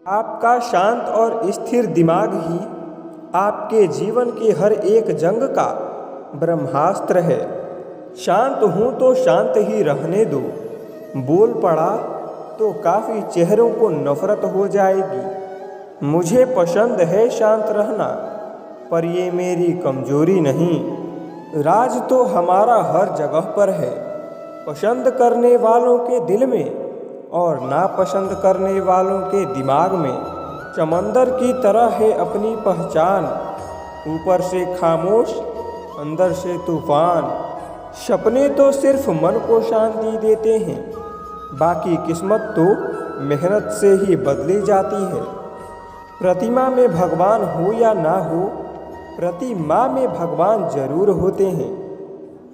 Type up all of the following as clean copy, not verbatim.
आपका शांत और स्थिर दिमाग ही आपके जीवन की हर एक जंग का ब्रह्मास्त्र है। शांत हूँ तो शांत ही रहने दो। बोल पड़ा तो काफ़ी चेहरों को नफरत हो जाएगी। मुझे पसंद है शांत रहना, पर ये मेरी कमजोरी नहीं। राज तो हमारा हर जगह पर है, पसंद करने वालों के दिल में और नापसंद करने वालों के दिमाग में। समंदर की तरह है अपनी पहचान, ऊपर से खामोश अंदर से तूफान। सपने तो सिर्फ मन को शांति देते हैं, बाकी किस्मत तो मेहनत से ही बदली जाती है। प्रतिमा में भगवान हो या ना हो, प्रतिमा में भगवान जरूर होते हैं।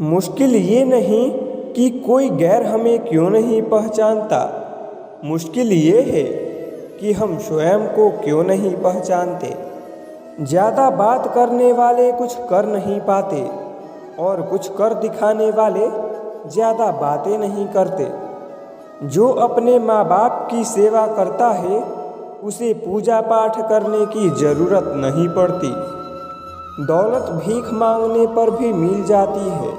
मुश्किल ये नहीं कि कोई गैर हमें क्यों नहीं पहचानता, मुश्किल ये है कि हम स्वयं को क्यों नहीं पहचानते। ज़्यादा बात करने वाले कुछ कर नहीं पाते और कुछ कर दिखाने वाले ज़्यादा बातें नहीं करते। जो अपने माँ बाप की सेवा करता है उसे पूजा पाठ करने की ज़रूरत नहीं पड़ती। दौलत भीख मांगने पर भी मिल जाती है,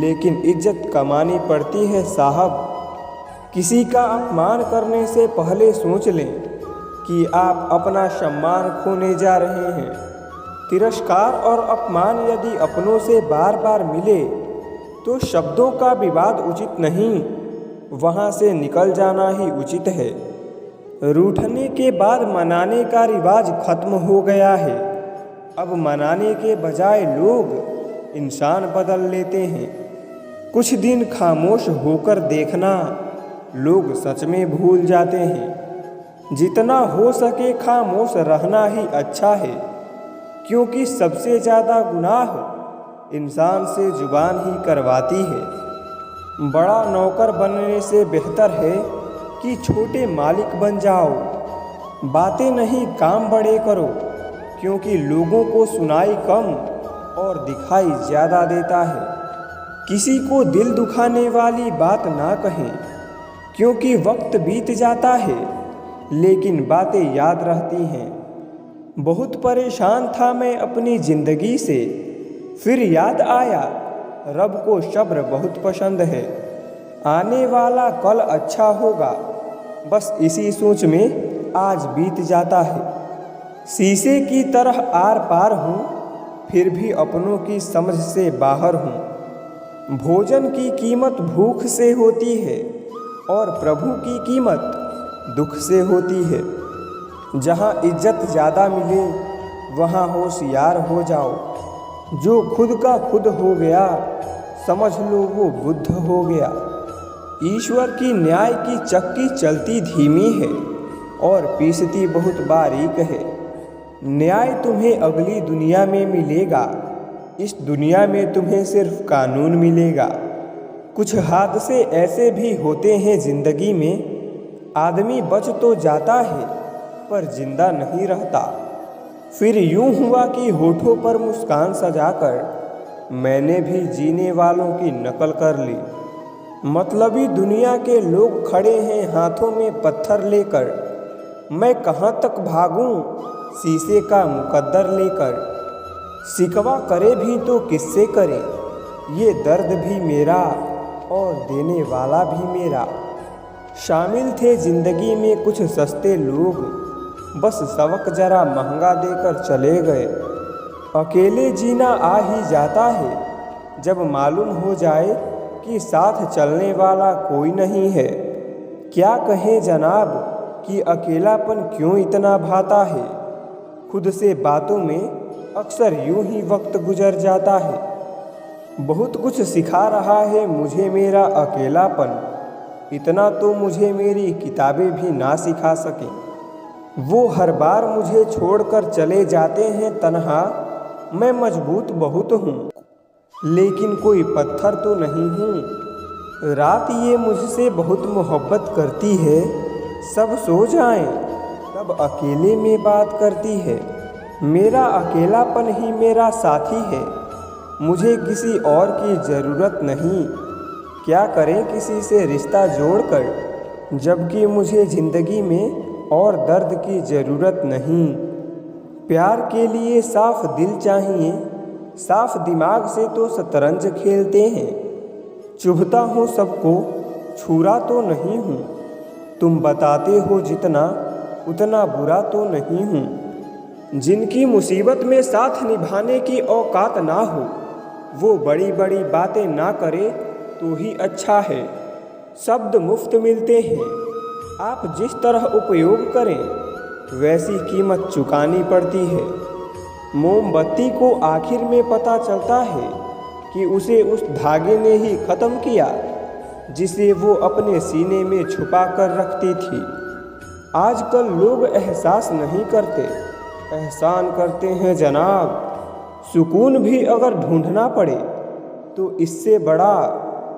लेकिन इज्जत कमानी पड़ती है साहब। किसी का अपमान करने से पहले सोच लें कि आप अपना सम्मान खोने जा रहे हैं। तिरस्कार और अपमान यदि अपनों से बार बार मिले तो शब्दों का विवाद उचित नहीं, वहाँ से निकल जाना ही उचित है। रूठने के बाद मनाने का रिवाज खत्म हो गया है। अब मनाने के बजाय लोग इंसान बदल लेते हैं। कुछ दिन खामोश होकर देखना, लोग सच में भूल जाते हैं। जितना हो सके खामोश रहना ही अच्छा है, क्योंकि सबसे ज़्यादा गुनाह इंसान से जुबान ही करवाती है। बड़ा नौकर बनने से बेहतर है कि छोटे मालिक बन जाओ। बातें नहीं काम बड़े करो, क्योंकि लोगों को सुनाई कम और दिखाई ज़्यादा देता है। किसी को दिल दुखाने वाली बात ना कहें, क्योंकि वक्त बीत जाता है लेकिन बातें याद रहती हैं। बहुत परेशान था मैं अपनी ज़िंदगी से, फिर याद आया रब को सब्र बहुत पसंद है। आने वाला कल अच्छा होगा, बस इसी सोच में आज बीत जाता है। शीशे की तरह आर पार हूँ, फिर भी अपनों की समझ से बाहर हूँ। भोजन की कीमत भूख से होती है और प्रभु की कीमत दुख से होती है। जहाँ इज्जत ज़्यादा मिले वहाँ होशियार हो जाओ। जो खुद का खुद हो गया समझ लो वो बुद्ध हो गया। ईश्वर की न्याय की चक्की चलती धीमी है और पीसती बहुत बारीक है। न्याय तुम्हें अगली दुनिया में मिलेगा, इस दुनिया में तुम्हें सिर्फ कानून मिलेगा। कुछ हादसे ऐसे भी होते हैं ज़िंदगी में, आदमी बच तो जाता है पर जिंदा नहीं रहता। फिर यूं हुआ कि होठों पर मुस्कान सजाकर मैंने भी जीने वालों की नकल कर ली। मतलबी दुनिया के लोग खड़े हैं हाथों में पत्थर लेकर, मैं कहाँ तक भागूं शीशे का मुकद्दर लेकर। शिकवा करे भी तो किससे करे, ये दर्द भी मेरा और देने वाला भी मेरा। शामिल थे ज़िंदगी में कुछ सस्ते लोग, बस सबक जरा महंगा देकर चले गए। अकेले जीना आ ही जाता है जब मालूम हो जाए कि साथ चलने वाला कोई नहीं है। क्या कहें जनाब कि अकेलापन क्यों इतना भाता है। खुद से बातों में अक्सर यूं ही वक्त गुजर जाता है। बहुत कुछ सिखा रहा है मुझे मेरा अकेलापन, इतना तो मुझे मेरी किताबें भी ना सिखा सकें। वो हर बार मुझे छोड़कर चले जाते हैं तन्हा, मैं मजबूत बहुत हूँ लेकिन कोई पत्थर तो नहीं हूँ। रात ये मुझसे बहुत मोहब्बत करती है, सब सो जाएं तब अकेले में बात करती है। मेरा अकेलापन ही मेरा साथी है, मुझे किसी और की ज़रूरत नहीं। क्या करें किसी से रिश्ता जोड़कर, जबकि मुझे ज़िंदगी में और दर्द की ज़रूरत नहीं। प्यार के लिए साफ दिल चाहिए, साफ दिमाग से तो शतरंज खेलते हैं। चुभता हूँ सबको, छुरा तो नहीं हूँ। तुम बताते हो जितना, उतना बुरा तो नहीं हूँ। जिनकी मुसीबत में साथ निभाने की औकात ना हो, वो बड़ी बड़ी बातें ना करे तो ही अच्छा है। शब्द मुफ्त मिलते हैं, आप जिस तरह उपयोग करें वैसी कीमत चुकानी पड़ती है। मोमबत्ती को आखिर में पता चलता है कि उसे उस धागे ने ही ख़त्म किया जिसे वो अपने सीने में छुपा कर रखती थी। आजकल लोग एहसास नहीं करते, एहसान करते हैं जनाब। सुकून भी अगर ढूंढना पड़े तो इससे बड़ा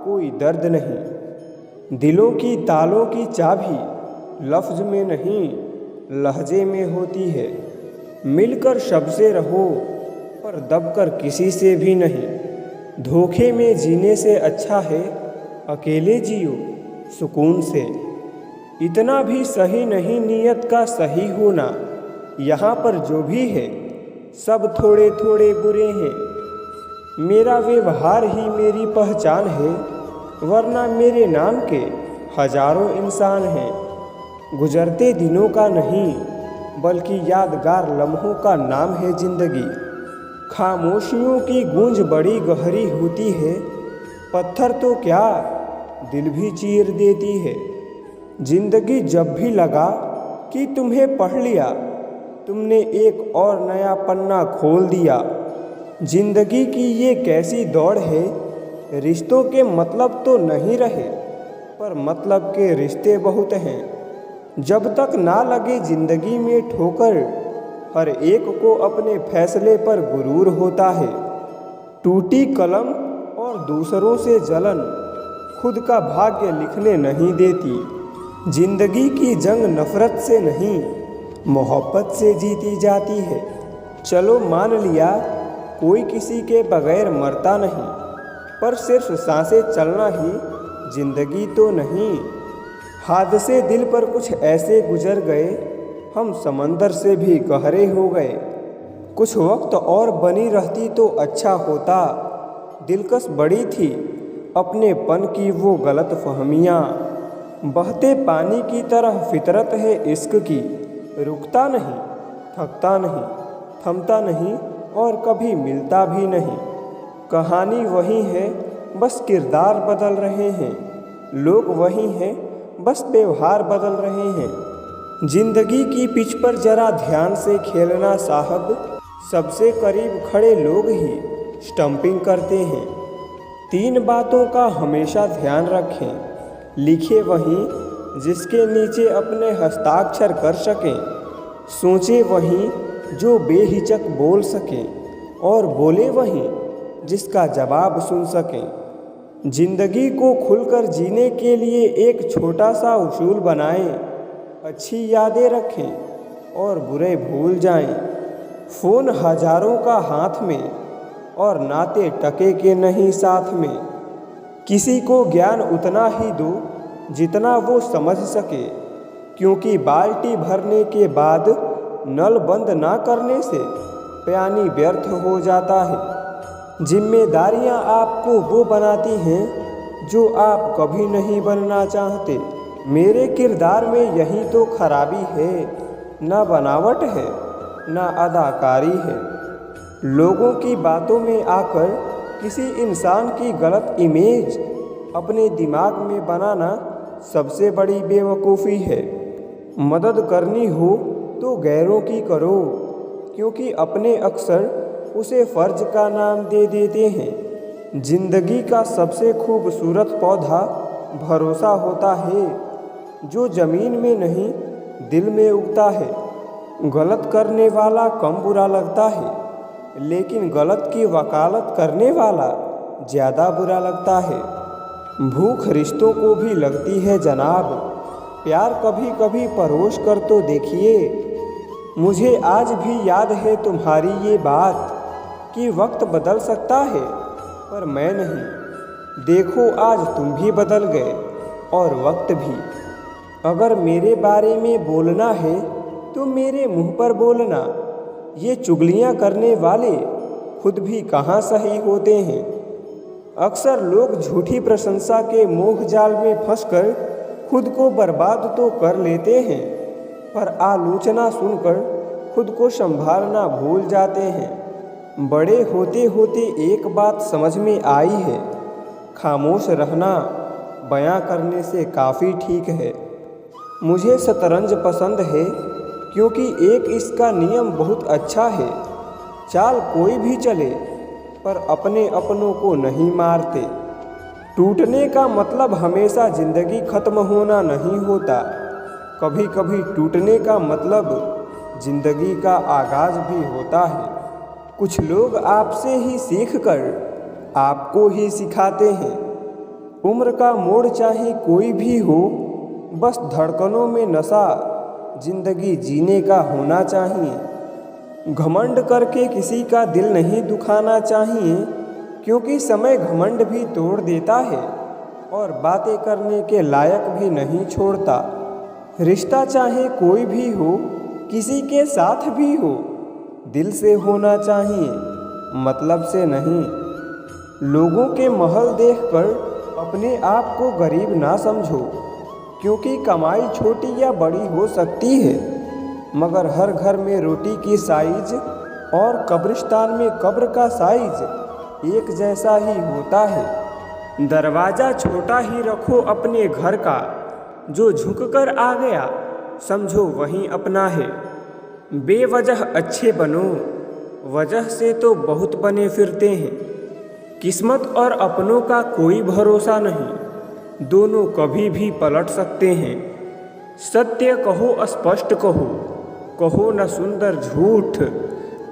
कोई दर्द नहीं। दिलों की तालों की चाबी लफ्ज़ में नहीं, लहजे में होती है। मिलकर सबसे रहो पर दबकर किसी से भी नहीं। धोखे में जीने से अच्छा है अकेले जियो सुकून से। इतना भी सही नहीं नियत का सही होना। यहाँ पर जो भी है सब थोड़े थोड़े बुरे हैं। मेरा व्यवहार ही मेरी पहचान है, वरना मेरे नाम के हजारों इंसान हैं। गुजरते दिनों का नहीं बल्कि यादगार लम्हों का नाम है ज़िंदगी। खामोशियों की गूंज बड़ी गहरी होती है, पत्थर तो क्या दिल भी चीर देती है। ज़िंदगी जब भी लगा कि तुम्हें पढ़ लिया, तुमने एक और नया पन्ना खोल दिया। ज़िंदगी की ये कैसी दौड़ है, रिश्तों के मतलब तो नहीं रहे पर मतलब के रिश्ते बहुत हैं। जब तक ना लगे ज़िंदगी में ठोकर, हर एक को अपने फैसले पर गुरूर होता है। टूटी कलम और दूसरों से जलन खुद का भाग्य लिखने नहीं देती। ज़िंदगी की जंग नफ़रत से नहीं, मोहब्बत से जीती जाती है। चलो मान लिया कोई किसी के बगैर मरता नहीं, पर सिर्फ सांसें चलना ही ज़िंदगी तो नहीं। हादसे दिल पर कुछ ऐसे गुजर गए, हम समंदर से भी गहरे हो गए। कुछ वक्त और बनी रहती तो अच्छा होता, दिलकश बड़ी थी अपनेपन की वो गलत फहमियाँ। बहते पानी की तरह फितरत है इश्क की, रुकता नहीं, थकता नहीं, थमता नहीं और कभी मिलता भी नहीं। कहानी वही है, बस किरदार बदल रहे हैं। लोग वही हैं, बस व्यवहार बदल रहे हैं। जिंदगी की पिच पर जरा ध्यान से खेलना साहब, सबसे करीब खड़े लोग ही स्टंपिंग करते हैं। 3 बातों का हमेशा ध्यान रखें, लिखे वहीं जिसके नीचे अपने हस्ताक्षर कर सकें। सोचे वहीं जो बेहिचक बोल सकें और बोले वहीं जिसका जवाब सुन सकें। जिंदगी को खुलकर जीने के लिए एक छोटा सा उसूल बनाएं, अच्छी यादें रखें और बुरे भूल जाएं। फ़ोन हजारों का हाथ में और नाते टके के नहीं साथ में। किसी को ज्ञान उतना ही दो जितना वो समझ सके, क्योंकि बाल्टी भरने के बाद नल बंद ना करने से पानी व्यर्थ हो जाता है। जिम्मेदारियां आपको वो बनाती हैं जो आप कभी नहीं बनना चाहते। मेरे किरदार में यही तो खराबी है, ना बनावट है ना अदाकारी है। लोगों की बातों में आकर किसी इंसान की गलत इमेज अपने दिमाग में बनाना सबसे बड़ी बेवकूफ़ी है। मदद करनी हो तो गैरों की करो, क्योंकि अपने अक्सर उसे फ़र्ज का नाम दे देते हैं। जिंदगी का सबसे खूबसूरत पौधा भरोसा होता है, जो ज़मीन में नहीं दिल में उगता है। गलत करने वाला कम बुरा लगता है, लेकिन गलत की वकालत करने वाला ज़्यादा बुरा लगता है। भूख रिश्तों को भी लगती है जनाब, प्यार कभी कभी परोस कर तो देखिए। मुझे आज भी याद है तुम्हारी ये बात कि वक्त बदल सकता है पर मैं नहीं। देखो आज तुम भी बदल गए और वक्त भी। अगर मेरे बारे में बोलना है तो मेरे मुंह पर बोलना। ये चुगलियाँ करने वाले खुद भी कहाँ सही होते हैं। अक्सर लोग झूठी प्रशंसा के मोह जाल में फंसकर खुद को बर्बाद तो कर लेते हैं, पर आलोचना सुनकर खुद को संभालना भूल जाते हैं। बड़े होते होते एक बात समझ में आई है, खामोश रहना बयां करने से काफ़ी ठीक है। मुझे शतरंज पसंद है क्योंकि एक इसका नियम बहुत अच्छा है। चाल कोई भी चले पर अपने अपनों को नहीं मारते। टूटने का मतलब हमेशा ज़िंदगी खत्म होना नहीं होता। कभी कभी टूटने का मतलब ज़िंदगी का आगाज़ भी होता है। कुछ लोग आपसे ही सीखकर आपको ही सिखाते हैं। उम्र का मोड़ चाहे कोई भी हो, बस धड़कनों में नशा जिंदगी जीने का होना चाहिए। घमंड करके किसी का दिल नहीं दुखाना चाहिए, क्योंकि समय घमंड भी तोड़ देता है और बातें करने के लायक भी नहीं छोड़ता। रिश्ता चाहे कोई भी हो, किसी के साथ भी हो, दिल से होना चाहिए, मतलब से नहीं। लोगों के महल देखकर अपने आप को गरीब ना समझो, क्योंकि कमाई छोटी या बड़ी हो सकती है, मगर हर घर में रोटी की साइज और कब्रिस्तान में कब्र का साइज एक जैसा ही होता है। दरवाज़ा छोटा ही रखो अपने घर का, जो झुककर आ गया समझो वही अपना है। बेवजह अच्छे बनो, वजह से तो बहुत बने फिरते हैं। किस्मत और अपनों का कोई भरोसा नहीं, दोनों कभी भी पलट सकते हैं। सत्य कहो, स्पष्ट कहो, कहो न सुंदर झूठ।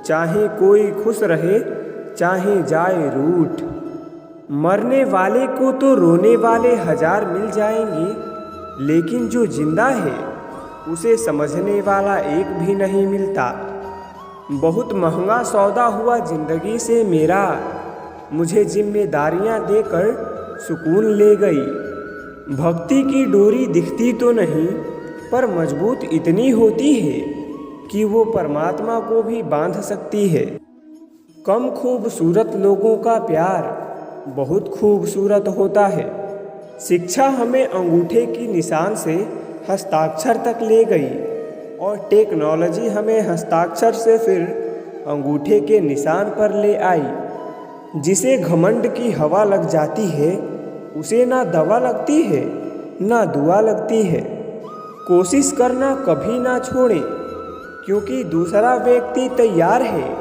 चाहे कोई खुश रहे, चाहे जाए रूठ। मरने वाले को तो रोने वाले 1000 मिल जाएंगे, लेकिन जो जिंदा है उसे समझने वाला एक भी नहीं मिलता। बहुत महंगा सौदा हुआ जिंदगी से मेरा, मुझे जिम्मेदारियां देकर सुकून ले गई। भक्ति की डोरी दिखती तो नहीं, पर मजबूत इतनी होती है कि वो परमात्मा को भी बांध सकती है। कम खूबसूरत लोगों का प्यार बहुत खूबसूरत होता है। शिक्षा हमें अंगूठे की निशान से हस्ताक्षर तक ले गई, और टेक्नोलॉजी हमें हस्ताक्षर से फिर अंगूठे के निशान पर ले आई। जिसे घमंड की हवा लग जाती है, उसे ना दवा लगती है ना दुआ लगती है। कोशिश करना कभी ना छोड़ें, क्योंकि दूसरा व्यक्ति तैयार है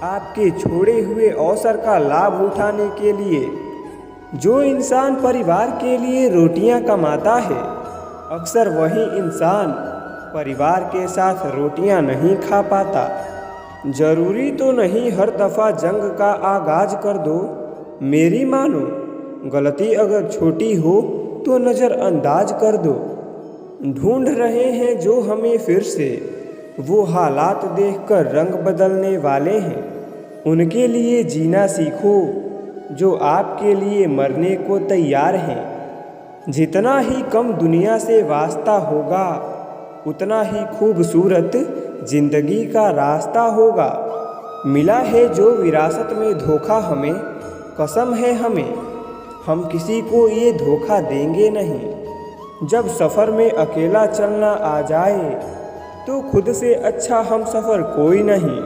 आपके छोड़े हुए अवसर का लाभ उठाने के लिए। जो इंसान परिवार के लिए रोटियां कमाता है, अक्सर वही इंसान परिवार के साथ रोटियां नहीं खा पाता। जरूरी तो नहीं हर दफ़ा जंग का आगाज कर दो। मेरी मानो, गलती अगर छोटी हो तो नज़रअंदाज कर दो। ढूंढ रहे हैं जो हमें फिर से, वो हालात देखकर रंग बदलने वाले हैं। उनके लिए जीना सीखो जो आपके लिए मरने को तैयार हैं। जितना ही कम दुनिया से वास्ता होगा, उतना ही खूबसूरत जिंदगी का रास्ता होगा। मिला है जो विरासत में धोखा हमें, कसम है हमें, हम किसी को ये धोखा देंगे नहीं। जब सफ़र में अकेला चलना आ जाए, तो खुद से अच्छा हम सफ़र कोई नहीं।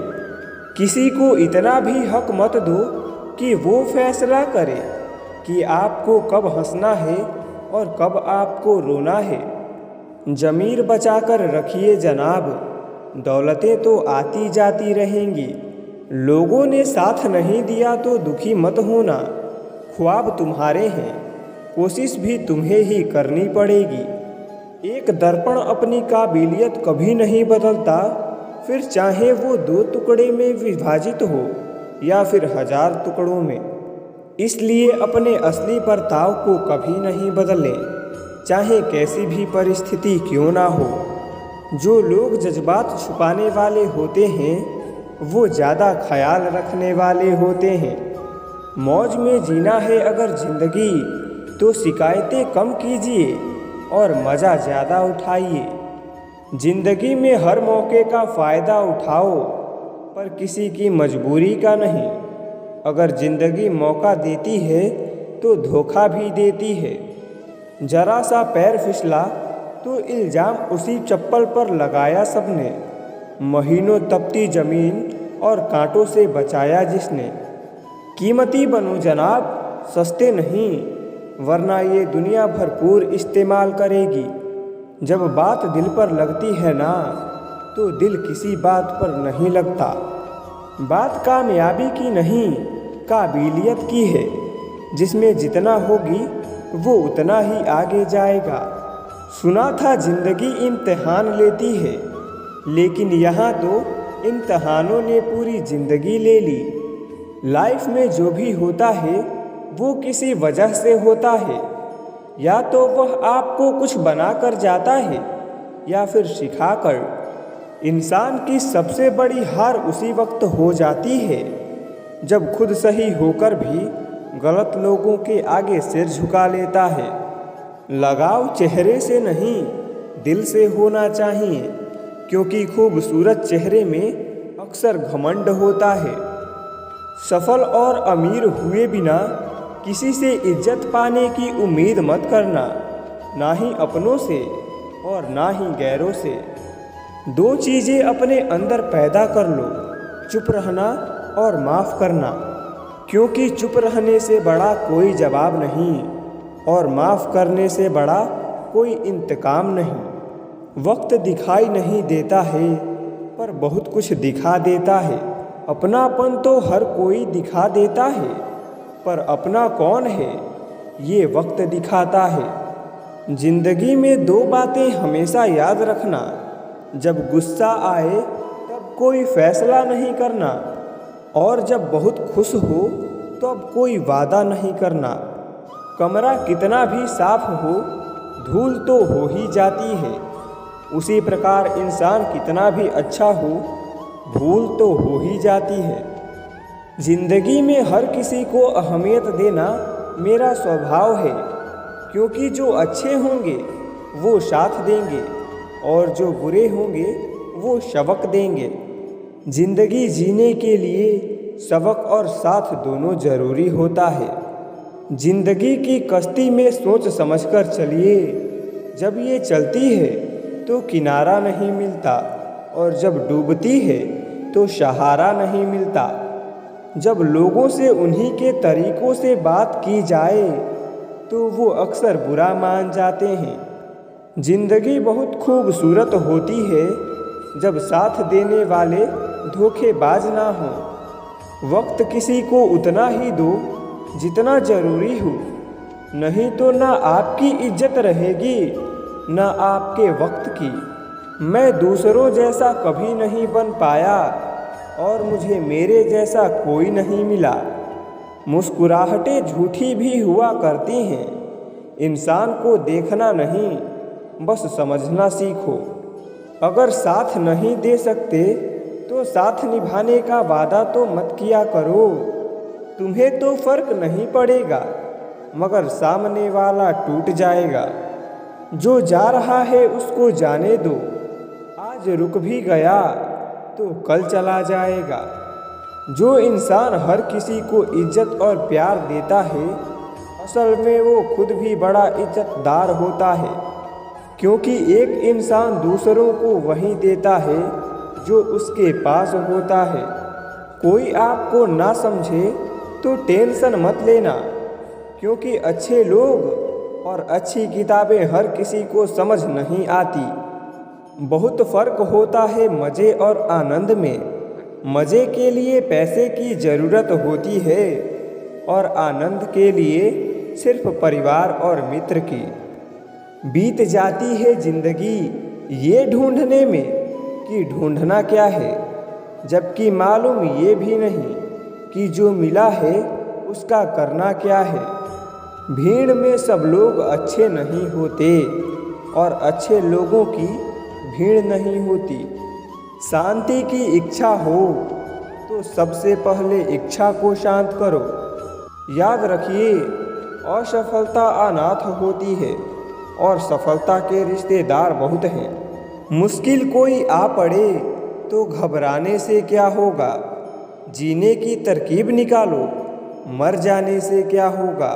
किसी को इतना भी हक मत दो कि वो फैसला करे कि आपको कब हंसना है और कब आपको रोना है। ज़मीर बचाकर रखिए जनाब, दौलतें तो आती जाती रहेंगी। लोगों ने साथ नहीं दिया तो दुखी मत होना। ख्वाब तुम्हारे हैं, कोशिश भी तुम्हें ही करनी पड़ेगी। एक दर्पण अपनी काबिलियत कभी नहीं बदलता, फिर चाहे वो 2 टुकड़े में विभाजित हो या फिर 1000 टुकड़ों में। इसलिए अपने असली बर्ताव को कभी नहीं बदलें, चाहे कैसी भी परिस्थिति क्यों ना हो। जो लोग जज्बात छुपाने वाले होते हैं, वो ज़्यादा ख्याल रखने वाले होते हैं। मौज में जीना है अगर ज़िंदगी, तो शिकायतें कम कीजिए, और मज़ा ज़्यादा उठाइए। ज़िंदगी में हर मौके का फ़ायदा उठाओ, पर किसी की मजबूरी का नहीं। अगर ज़िंदगी मौका देती है तो धोखा भी देती है। जरा सा पैर फिसला तो इल्ज़ाम उसी चप्पल पर लगाया सबने। महीनों तपती ज़मीन और कांटों से बचाया जिसने। कीमती बनो जनाब, सस्ते नहीं, वरना ये दुनिया भरपूर इस्तेमाल करेगी। जब बात दिल पर लगती है ना, तो दिल किसी बात पर नहीं लगता। बात कामयाबी की नहीं, काबिलियत की है। जिसमें जितना होगी वो उतना ही आगे जाएगा। सुना था ज़िंदगी इम्तिहान लेती है, लेकिन यहाँ तो इम्तिहानों ने पूरी ज़िंदगी ले ली। लाइफ में जो भी होता है वो किसी वजह से होता है। या तो वह आपको कुछ बनाकर जाता है या फिर सिखाकर। इंसान की सबसे बड़ी हार उसी वक्त हो जाती है जब खुद सही होकर भी गलत लोगों के आगे सिर झुका लेता है। लगाव चेहरे से नहीं, दिल से होना चाहिए, क्योंकि खूबसूरत चेहरे में अक्सर घमंड होता है। सफल और अमीर हुए बिना किसी से इज्जत पाने की उम्मीद मत करना, ना ही अपनों से और ना ही गैरों से। दो चीज़ें अपने अंदर पैदा कर लो, चुप रहना और माफ़ करना, क्योंकि चुप रहने से बड़ा कोई जवाब नहीं और माफ़ करने से बड़ा कोई इंतकाम नहीं। वक्त दिखाई नहीं देता है, पर बहुत कुछ दिखा देता है। अपनापन तो हर कोई दिखा देता है, पर अपना कौन है ये वक्त दिखाता है। ज़िंदगी में दो बातें हमेशा याद रखना, जब गुस्सा आए तब कोई फैसला नहीं करना, और जब बहुत खुश हो तब कोई वादा नहीं करना। कमरा कितना भी साफ हो, धूल तो हो ही जाती है। उसी प्रकार इंसान कितना भी अच्छा हो, भूल तो हो ही जाती है। ज़िंदगी में हर किसी को अहमियत देना मेरा स्वभाव है, क्योंकि जो अच्छे होंगे वो साथ देंगे और जो बुरे होंगे वो सबक देंगे। ज़िंदगी जीने के लिए सबक और साथ दोनों ज़रूरी होता है। ज़िंदगी की कश्ती में सोच समझकर चलिए। जब ये चलती है तो किनारा नहीं मिलता, और जब डूबती है तो सहारा नहीं मिलता। जब लोगों से उन्हीं के तरीक़ों से बात की जाए तो वो अक्सर बुरा मान जाते हैं। ज़िंदगी बहुत खूबसूरत होती है जब साथ देने वाले धोखेबाज ना हों। वक्त किसी को उतना ही दो जितना ज़रूरी हो, नहीं तो ना आपकी इज्जत रहेगी ना आपके वक्त की। मैं दूसरों जैसा कभी नहीं बन पाया और मुझे मेरे जैसा कोई नहीं मिला। मुस्कुराहटें झूठी भी हुआ करती हैं। इंसान को देखना नहीं, बस समझना सीखो। अगर साथ नहीं दे सकते तो साथ निभाने का वादा तो मत किया करो। तुम्हें तो फर्क नहीं पड़ेगा, मगर सामने वाला टूट जाएगा। जो जा रहा है उसको जाने दो, आज रुक भी गया तो कल चला जाएगा। जो इंसान हर किसी को इज्जत और प्यार देता है, असल में वो खुद भी बड़ा इज्जतदार होता है, क्योंकि एक इंसान दूसरों को वही देता है जो उसके पास होता है। कोई आपको ना समझे तो टेंशन मत लेना, क्योंकि अच्छे लोग और अच्छी किताबें हर किसी को समझ नहीं आती। बहुत फ़र्क होता है मज़े और आनंद में। मज़े के लिए पैसे की ज़रूरत होती है और आनंद के लिए सिर्फ परिवार और मित्र की। बीत जाती है ज़िंदगी ये ढूंढने में कि ढूंढना क्या है, जबकि मालूम ये भी नहीं कि जो मिला है उसका करना क्या है। भीड़ में सब लोग अच्छे नहीं होते और अच्छे लोगों की भीड़ नहीं होती। शांति की इच्छा हो तो सबसे पहले इच्छा को शांत करो। याद रखिए, असफलता अनाथ होती है और सफलता के रिश्तेदार बहुत हैं। मुश्किल कोई आ पड़े तो घबराने से क्या होगा, जीने की तरकीब निकालो, मर जाने से क्या होगा।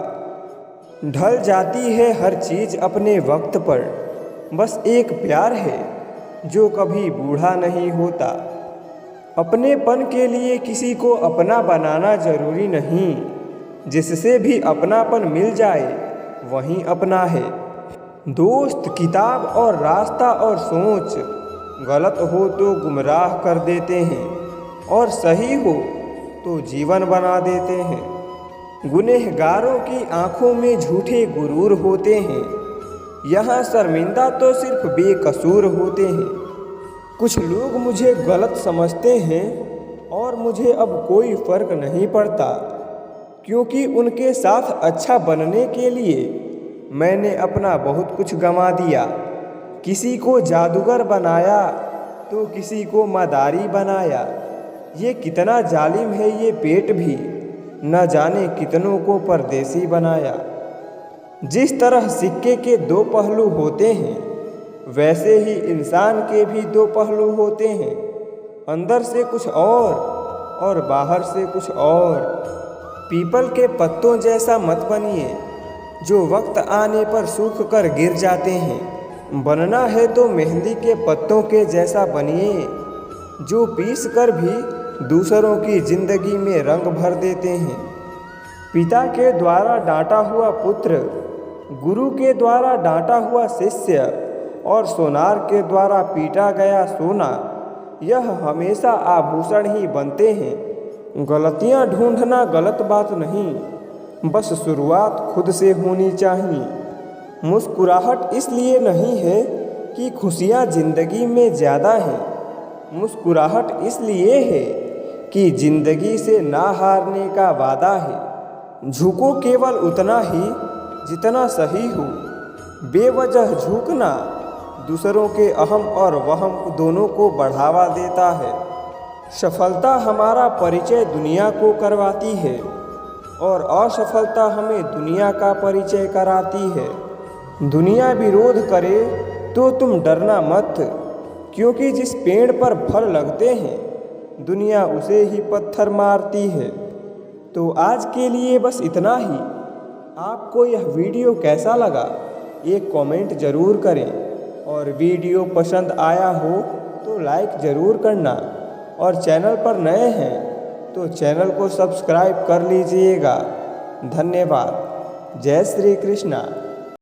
ढल जाती है हर चीज़ अपने वक्त पर, बस एक प्यार है जो कभी बूढ़ा नहीं होता। अपनेपन के लिए किसी को अपना बनाना ज़रूरी नहीं, जिससे भी अपनापन मिल जाए वही अपना है। दोस्त, किताब और रास्ता और सोच गलत हो तो गुमराह कर देते हैं, और सही हो तो जीवन बना देते हैं। गुनहगारों की आंखों में झूठे गुरूर होते हैं, यहाँ शर्मिंदा तो सिर्फ बेकसूर होते हैं। कुछ लोग मुझे गलत समझते हैं और मुझे अब कोई फ़र्क नहीं पड़ता, क्योंकि उनके साथ अच्छा बनने के लिए मैंने अपना बहुत कुछ गंवा दिया। किसी को जादूगर बनाया तो किसी को मदारी बनाया। ये कितना जालिम है ये पेट भी, न जाने कितनों को परदेसी बनाया। जिस तरह सिक्के के दो पहलू होते हैं, वैसे ही इंसान के भी दो पहलू होते हैं, अंदर से कुछ और बाहर से कुछ और। पीपल के पत्तों जैसा मत बनिए जो वक्त आने पर सूख कर गिर जाते हैं। बनना है तो मेहंदी के पत्तों के जैसा बनिए, जो पीस कर भी दूसरों की जिंदगी में रंग भर देते हैं। पिता के द्वारा डांटा हुआ पुत्र, गुरु के द्वारा डांटा हुआ शिष्य और सोनार के द्वारा पीटा गया सोना, यह हमेशा आभूषण ही बनते हैं। गलतियां ढूंढना गलत बात नहीं, बस शुरुआत खुद से होनी चाहिए। मुस्कुराहट इसलिए नहीं है कि खुशियाँ ज़िंदगी में ज़्यादा हैं, मुस्कुराहट इसलिए है कि ज़िंदगी से ना हारने का वादा है। झुको केवल उतना ही जितना सही हो, बेवजह झुकना दूसरों के अहम और वहम दोनों को बढ़ावा देता है। सफलता हमारा परिचय दुनिया को करवाती है और असफलता हमें दुनिया का परिचय कराती है। दुनिया विरोध करे तो तुम डरना मत, क्योंकि जिस पेड़ पर फल लगते हैं दुनिया उसे ही पत्थर मारती है। तो आज के लिए बस इतना ही। आपको यह वीडियो कैसा लगा एक कमेंट ज़रूर करें, और वीडियो पसंद आया हो तो लाइक ज़रूर करना, और चैनल पर नए हैं तो चैनल को सब्सक्राइब कर लीजिएगा। धन्यवाद। जय श्री कृष्णा।